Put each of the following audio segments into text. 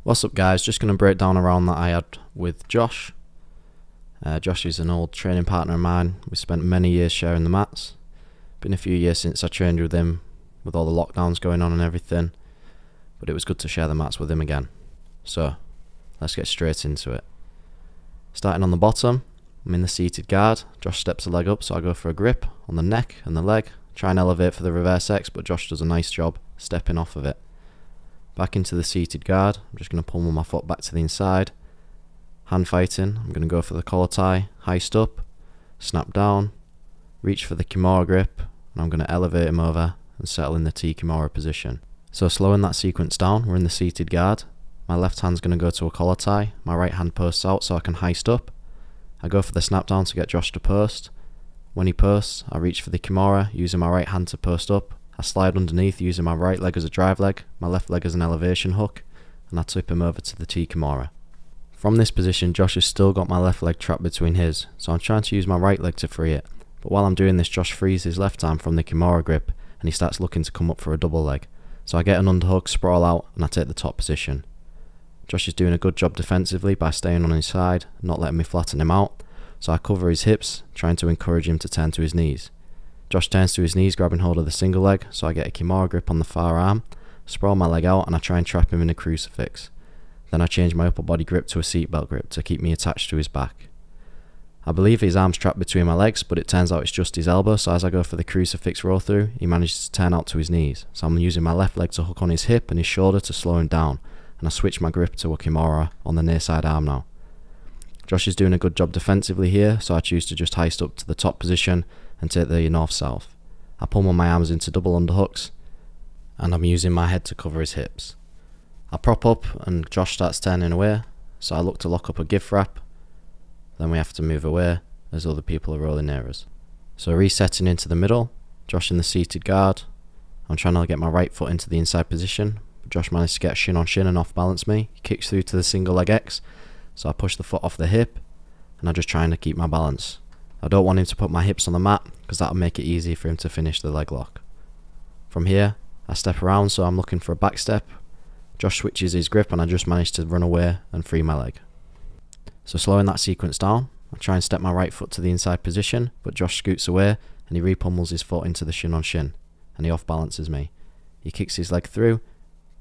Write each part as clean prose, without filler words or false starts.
What's up guys, just going to break down a round that I had with Josh. Josh is an old training partner of mine. We spent many years sharing the mats. Been a few years since I trained with him with all the lockdowns going on and everything, but it was good to share the mats with him again. So let's get straight into it. Starting on the bottom, I'm in the seated guard. Josh steps a leg up, so I go for a grip on the neck and the leg, try and elevate for the reverse X, but Josh does a nice job stepping off of it. Back into the seated guard, I'm just going to pummel my foot back to the inside. Hand fighting, I'm going to go for the collar tie, heist up, snap down, reach for the Kimura grip, and I'm going to elevate him over and settle in the T Kimura position. So slowing that sequence down, we're in the seated guard. My left hand's going to go to a collar tie, my right hand posts out so I can heist up. I go for the snap down to get Josh to post. When he posts, I reach for the Kimura using my right hand to post up. I slide underneath using my right leg as a drive leg, my left leg as an elevation hook, and I tip him over to the T Kimura. From this position, Josh has still got my left leg trapped between his, so I'm trying to use my right leg to free it. But while I'm doing this, Josh frees his left arm from the Kimura grip, and he starts looking to come up for a double leg. So I get an underhook, sprawl out, and I take the top position. Josh is doing a good job defensively by staying on his side, not letting me flatten him out, so I cover his hips, trying to encourage him to turn to his knees. Josh turns to his knees, grabbing hold of the single leg, so I get a Kimura grip on the far arm, sprawl my leg out, and I try and trap him in a crucifix. Then I change my upper body grip to a seatbelt grip to keep me attached to his back. I believe his arm's trapped between my legs, but it turns out it's just his elbow, so as I go for the crucifix roll through, he manages to turn out to his knees. So I'm using my left leg to hook on his hip and his shoulder to slow him down, and I switch my grip to a Kimura on the near side arm now. Josh is doing a good job defensively here, so I choose to just heist up to the top position and take the north-south. I pummel my arms into double underhooks, and I'm using my head to cover his hips. I prop up and Josh starts turning away, so I look to lock up a gift wrap, then we have to move away as other people are rolling near us. So resetting into the middle, Josh in the seated guard. I'm trying to get my right foot into the inside position, but Josh managed to get shin on shin and off balance me. He kicks through to the single leg X, so I push the foot off the hip, and I'm just trying to keep my balance. I don't want him to put my hips on the mat, because that'll make it easy for him to finish the leg lock. From here, I step around, so I'm looking for a back step. Josh switches his grip, and I just manage to run away and free my leg. So slowing that sequence down, I try and step my right foot to the inside position, but Josh scoots away, and he repummels his foot into the shin on shin, and he off balances me. He kicks his leg through,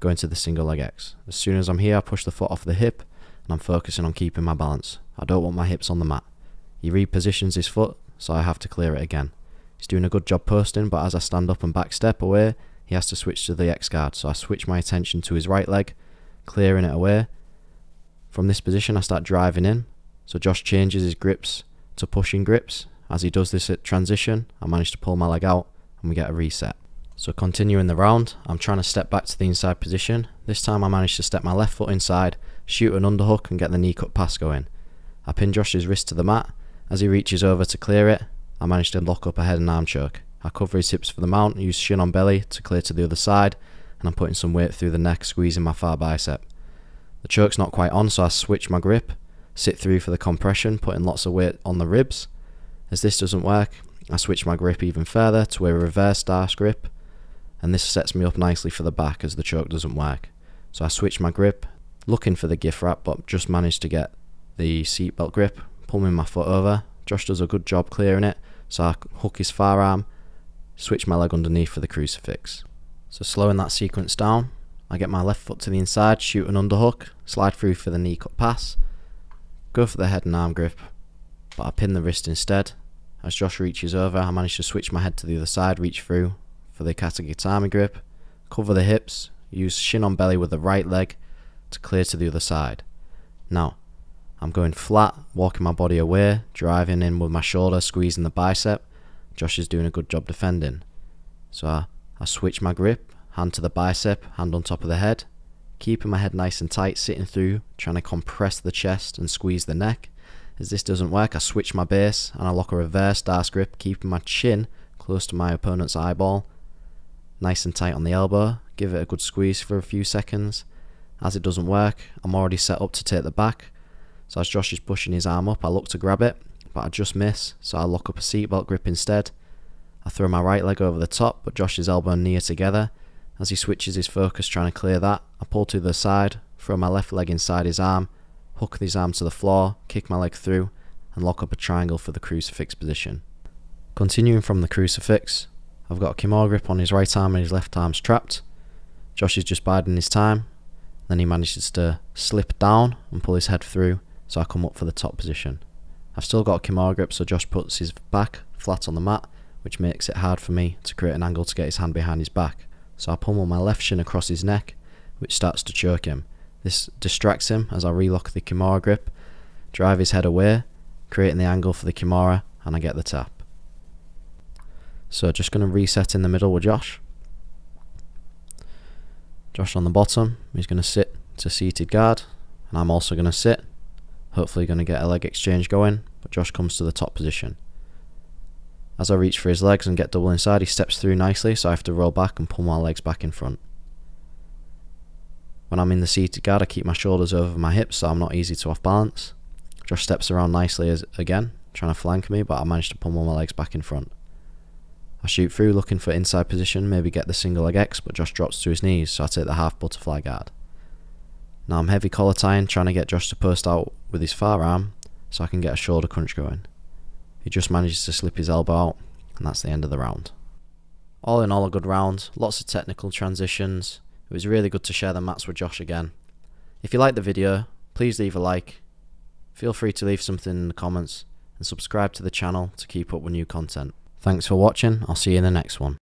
going to the single leg X. As soon as I'm here, I push the foot off the hip, and I'm focusing on keeping my balance. I don't want my hips on the mat. He repositions his foot, so I have to clear it again. He's doing a good job posting, but as I stand up and back step away, he has to switch to the X guard, so I switch my attention to his right leg, clearing it away. From this position I start driving in, so Josh changes his grips to pushing grips. As he does this at transition, I manage to pull my leg out, and we get a reset. So continuing the round, I'm trying to step back to the inside position. This time I manage to step my left foot inside, shoot an underhook and get the knee cut pass going. I pin Josh's wrist to the mat. As he reaches over to clear it, I manage to lock up a head and arm choke. I cover his hips for the mount, use shin on belly to clear to the other side, and I'm putting some weight through the neck, squeezing my far bicep. The choke's not quite on, so I switch my grip, sit through for the compression, putting lots of weight on the ribs. As this doesn't work, I switch my grip even further to a reverse darce grip, and this sets me up nicely for the back as the choke doesn't work. So I switch my grip, looking for the gift wrap, but just managed to get the seatbelt grip, pulling my foot over. Josh does a good job clearing it, so I hook his far arm, switch my leg underneath for the crucifix. So slowing that sequence down, I get my left foot to the inside, shoot an underhook, slide through for the knee cut pass, go for the head and arm grip, but I pin the wrist instead. As Josh reaches over, I manage to switch my head to the other side, reach through for the kata gatame grip, cover the hips, use shin on belly with the right leg to clear to the other side. Now, I'm going flat, walking my body away, driving in with my shoulder, squeezing the bicep. Josh is doing a good job defending. So I switch my grip, hand to the bicep, hand on top of the head, keeping my head nice and tight, sitting through, trying to compress the chest and squeeze the neck. As this doesn't work, I switch my base and I lock a reverse darce grip, keeping my chin close to my opponent's eyeball, nice and tight on the elbow, give it a good squeeze for a few seconds. As it doesn't work, I'm already set up to take the back. So as Josh is pushing his arm up, I look to grab it, but I just miss, so I lock up a seatbelt grip instead. I throw my right leg over the top, but Josh's elbow and knee are together. As he switches his focus trying to clear that, I pull to the side, throw my left leg inside his arm, hook his arm to the floor, kick my leg through, and lock up a triangle for the crucifix position. Continuing from the crucifix, I've got a Kimura grip on his right arm and his left arm's trapped. Josh is just biding his time, then he manages to slip down and pull his head through, so I come up for the top position. I've still got a Kimura grip, so Josh puts his back flat on the mat, which makes it hard for me to create an angle to get his hand behind his back. So I pummel my left shin across his neck, which starts to choke him. This distracts him as I relock the Kimura grip, drive his head away, creating the angle for the Kimura, and I get the tap. So just going to reset in the middle with Josh. Josh on the bottom, he's going to sit to seated guard, and I'm also going to sit, hopefully going to get a leg exchange going, but Josh comes to the top position. As I reach for his legs and get double inside, he steps through nicely, so I have to roll back and pull my legs back in front. When I'm in the seated guard, I keep my shoulders over my hips so I'm not easy to off balance. Josh steps around nicely again, trying to flank me, but I manage to pummel my legs back in front. I shoot through looking for inside position, maybe get the single leg X, but Josh drops to his knees, so I take the half butterfly guard. Now I'm heavy collar tying, trying to get Josh to post out with his far arm so I can get a shoulder crunch going. He just manages to slip his elbow out, and that's the end of the round. All in all, a good round, lots of technical transitions. It was really good to share the mats with Josh again. If you liked the video, please leave a like, feel free to leave something in the comments, and subscribe to the channel to keep up with new content. Thanks for watching, I'll see you in the next one.